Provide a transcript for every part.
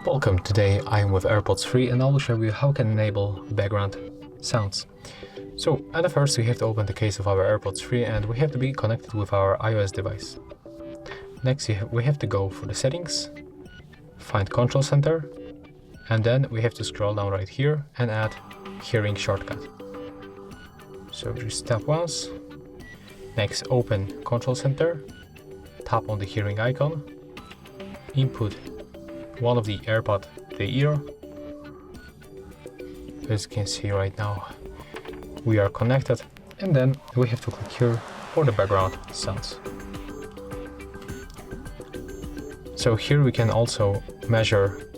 Welcome, today I am with AirPods 3 and I will show you how we can enable background sounds. So at first we have to open the case of our AirPods 3 and we have to be connected with our iOS device. Next we have to go for the settings, find Control Center, and then we have to scroll down right here and add hearing shortcut. So just tap once, next open Control Center, tap on the hearing icon, input one of the AirPod to the ear. As you can see right now, we are connected, and then we have to click here for the background sounds. So here we can also measure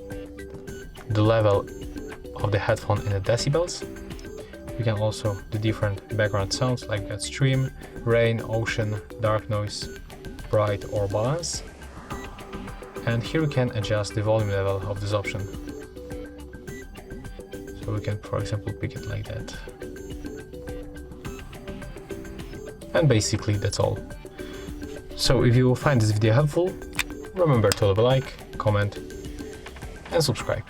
the level of the headphone in the decibels. We can also do different background sounds like that stream, rain, ocean, dark noise, bright or balance. And here we can adjust the volume level of this option. So we can, for example, pick it like that. And basically that's all. So if you find this video helpful, remember to leave a like, comment and subscribe.